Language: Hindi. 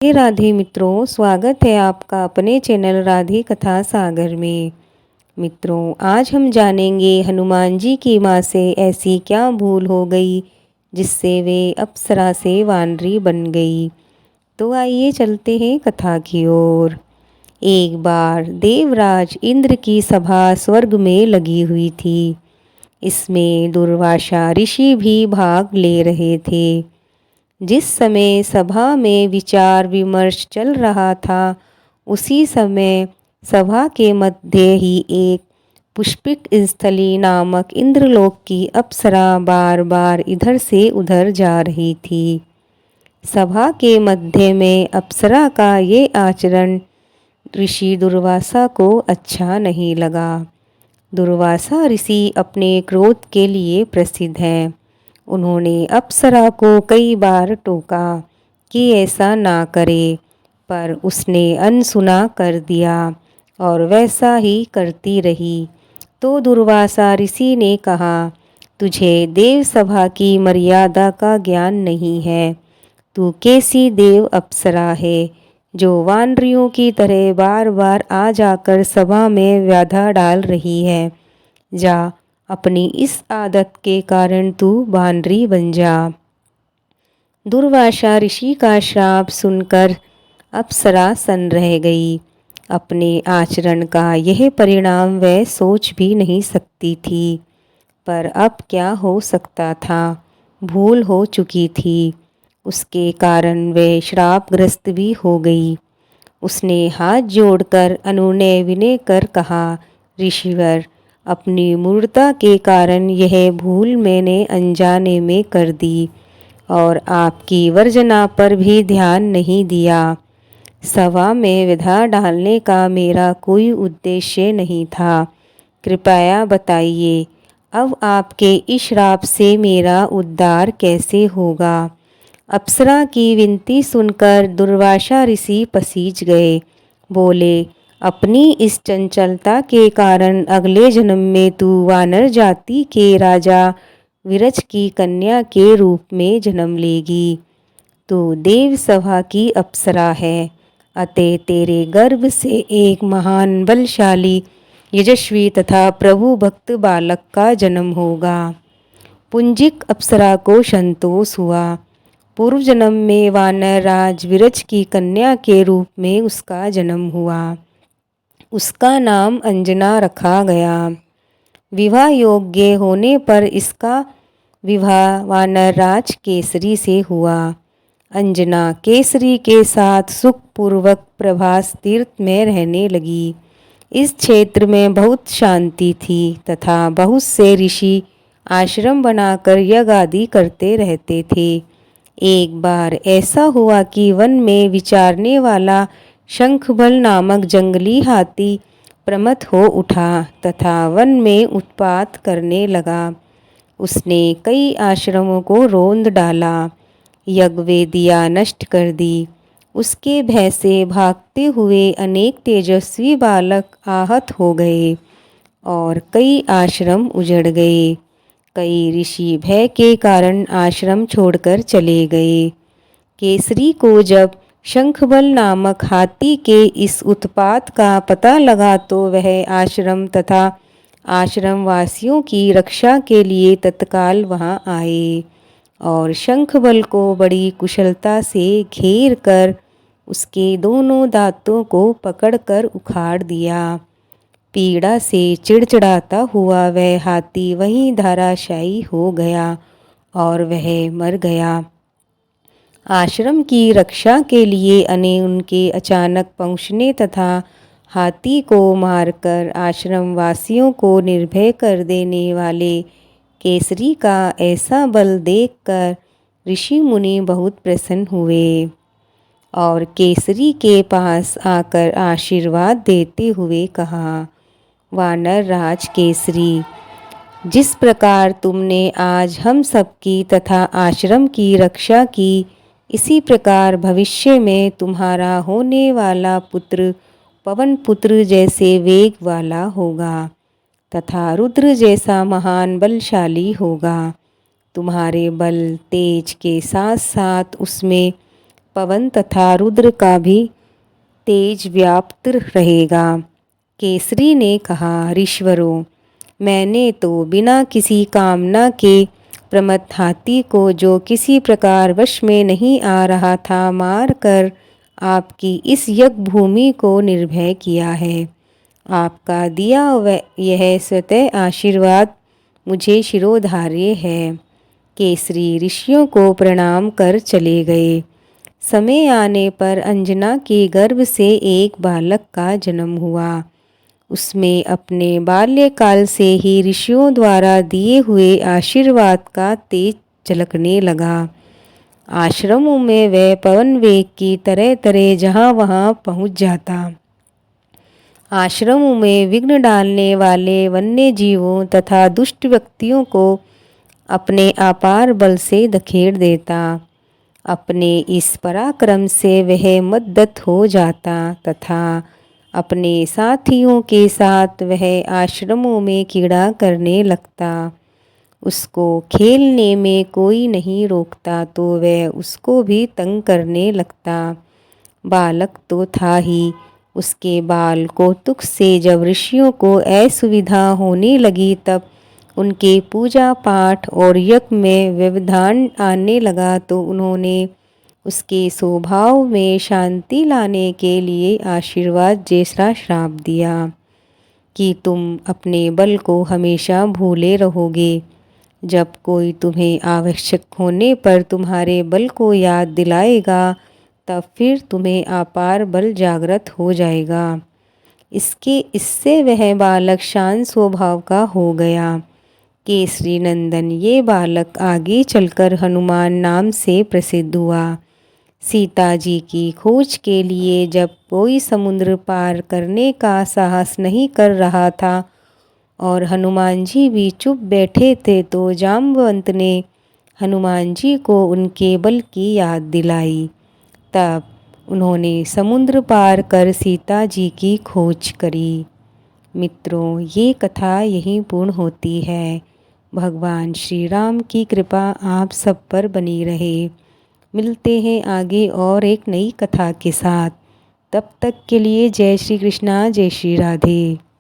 हे राधे मित्रों, स्वागत है आपका अपने चैनल राधे कथा सागर में। मित्रों, आज हम जानेंगे हनुमान जी की माँ से ऐसी क्या भूल हो गई जिससे वे अप्सरा से वानरी बन गई। तो आइए चलते हैं कथा की ओर। एक बार देवराज इंद्र की सभा स्वर्ग में लगी हुई थी। इसमें दुर्वासा ऋषि भी भाग ले रहे थे। जिस समय सभा में विचार विमर्श चल रहा था, उसी समय सभा के मध्य ही एक पुष्पिक स्थली नामक इंद्रलोक की अप्सरा बार बार इधर से उधर जा रही थी। सभा के मध्य में अप्सरा का ये आचरण ऋषि दुर्वासा को अच्छा नहीं लगा। दुर्वासा ऋषि अपने क्रोध के लिए प्रसिद्ध हैं। उन्होंने अप्सरा को कई बार टोका कि ऐसा ना करे, पर उसने अनसुना कर दिया और वैसा ही करती रही। तो दुर्वासा ऋषि ने कहा, तुझे देव सभा की मर्यादा का ज्ञान नहीं है। तू कैसी देव अप्सरा है जो वानरियों की तरह बार बार आ जाकर सभा में व्याधा डाल रही है। जा, अपनी इस आदत के कारण तू वानरी बन जा। दुर्वासा ऋषि का श्राप सुनकर अप्सरा सन्न रह गई। अपने आचरण का यह परिणाम वह सोच भी नहीं सकती थी, पर अब क्या हो सकता था, भूल हो चुकी थी। उसके कारण वह श्रापग्रस्त भी हो गई। उसने हाथ जोड़कर अनुनय विनय कर कहा, ऋषिवर, अपनी मूर्खता के कारण यह भूल मैंने अनजाने में कर दी और आपकी वर्जना पर भी ध्यान नहीं दिया। सभा में विधा डालने का मेरा कोई उद्देश्य नहीं था। कृपया बताइए, अब आपके इस श्राप से मेरा उद्धार कैसे होगा। अप्सरा की विनती सुनकर दुर्वासा ऋषि पसीज गए। बोले, अपनी इस चंचलता के कारण अगले जन्म में तू वानर जाति के राजा विरच की कन्या के रूप में जन्म लेगी। तू देव सभा की अप्सरा है, अतः तेरे गर्भ से एक महान बलशाली यशस्वी तथा प्रभु भक्त बालक का जन्म होगा। पुंजिक अप्सरा को संतोष हुआ। पूर्व जन्म में वानर राज विरच की कन्या के रूप में उसका जन्म हुआ। उसका नाम अंजना रखा गया। विवाह योग्य होने पर इसका विवाह वानर राज केसरी से हुआ। अंजना केसरी के साथ सुखपूर्वक प्रभास तीर्थ में रहने लगी। इस क्षेत्र में बहुत शांति थी तथा बहुत से ऋषि आश्रम बनाकर यज्ञ आदि करते रहते थे। एक बार ऐसा हुआ कि वन में विचरने वाला शंखबल नामक जंगली हाथी प्रमत्त हो उठा तथा वन में उत्पात करने लगा। उसने कई आश्रमों को रौंद डाला, यज्ञ वेदियाँ नष्ट कर दी। उसके भय से भागते हुए अनेक तेजस्वी बालक आहत हो गए और कई आश्रम उजड़ गए। कई ऋषि भय के कारण आश्रम छोड़कर चले गए। केसरी को जब शंखबल नामक हाथी के इस उत्पात का पता लगा तो वह आश्रम तथा आश्रम वासियों की रक्षा के लिए तत्काल वहां आए और शंखबल को बड़ी कुशलता से घेर कर उसके दोनों दांतों को पकड़कर उखाड़ दिया। पीड़ा से चिड़चिड़ाता हुआ वह हाथी वहीं धराशायी हो गया और वह मर गया। आश्रम की रक्षा के लिए उनके अचानक पहुँचने तथा हाथी को मारकर आश्रम वासियों को निर्भय कर देने वाले केसरी का ऐसा बल देखकर ऋषि मुनि बहुत प्रसन्न हुए और केसरी के पास आकर आशीर्वाद देते हुए कहा, वानर राज केसरी, जिस प्रकार तुमने आज हम सबकी तथा आश्रम की रक्षा की, इसी प्रकार भविष्य में तुम्हारा होने वाला पुत्र पवन पुत्र जैसे वेग वाला होगा तथा रुद्र जैसा महान बलशाली होगा। तुम्हारे बल तेज के साथ साथ उसमें पवन तथा रुद्र का भी तेज व्याप्त रहेगा। केसरी ने कहा, ऋषवरों, मैंने तो बिना किसी कामना के प्रमथ हाथी को, जो किसी प्रकार वश में नहीं आ रहा था, मार कर आपकी इस यज्ञ भूमि को निर्भय किया है। आपका दिया यह स्वतः आशीर्वाद मुझे शिरोधार्य है। केसरी ऋषियों को प्रणाम कर चले गए। समय आने पर अंजना के गर्भ से एक बालक का जन्म हुआ। उसमें अपने बाल्यकाल से ही ऋषियों द्वारा दिए हुए आशीर्वाद का तेज झलकने लगा। आश्रमों में वह पवन वेग की तरह तरह जहाँ वहाँ पहुँच जाता। आश्रमों में विघ्न डालने वाले वन्य जीवों तथा दुष्ट व्यक्तियों को अपने अपार बल से धकेल देता। अपने इस पराक्रम से वह मद्दत हो जाता तथा अपने साथियों के साथ वह आश्रमों में कीड़ा करने लगता। उसको खेलने में कोई नहीं रोकता तो वह उसको भी तंग करने लगता। बालक तो था ही, उसके बाल कौतुक से जब ऋषियों को असुविधा होने लगी तब उनके पूजा पाठ और यज्ञ में व्यवधान आने लगा तो उन्होंने उसके स्वभाव में शांति लाने के लिए आशीर्वाद जैसा श्राप दिया कि तुम अपने बल को हमेशा भूले रहोगे। जब कोई तुम्हें आवश्यक होने पर तुम्हारे बल को याद दिलाएगा तब फिर तुम्हें अपार बल जागृत हो जाएगा। इससे वह बालक शांत स्वभाव का हो गया। केसरी नंदन ये बालक आगे चलकर हनुमान नाम से प्रसिद्ध हुआ। सीता जी की खोज के लिए जब कोई समुद्र पार करने का साहस नहीं कर रहा था और हनुमान जी भी चुप बैठे थे तो जाम्बवंत ने हनुमान जी को उनके बल की याद दिलाई। तब उन्होंने समुद्र पार कर सीता जी की खोज करी। मित्रों, ये कथा यहीं पूर्ण होती है। भगवान श्री राम की कृपा आप सब पर बनी रहे। मिलते हैं आगे और एक नई कथा के साथ। तब तक के लिए जय श्री कृष्णा, जय श्री राधे।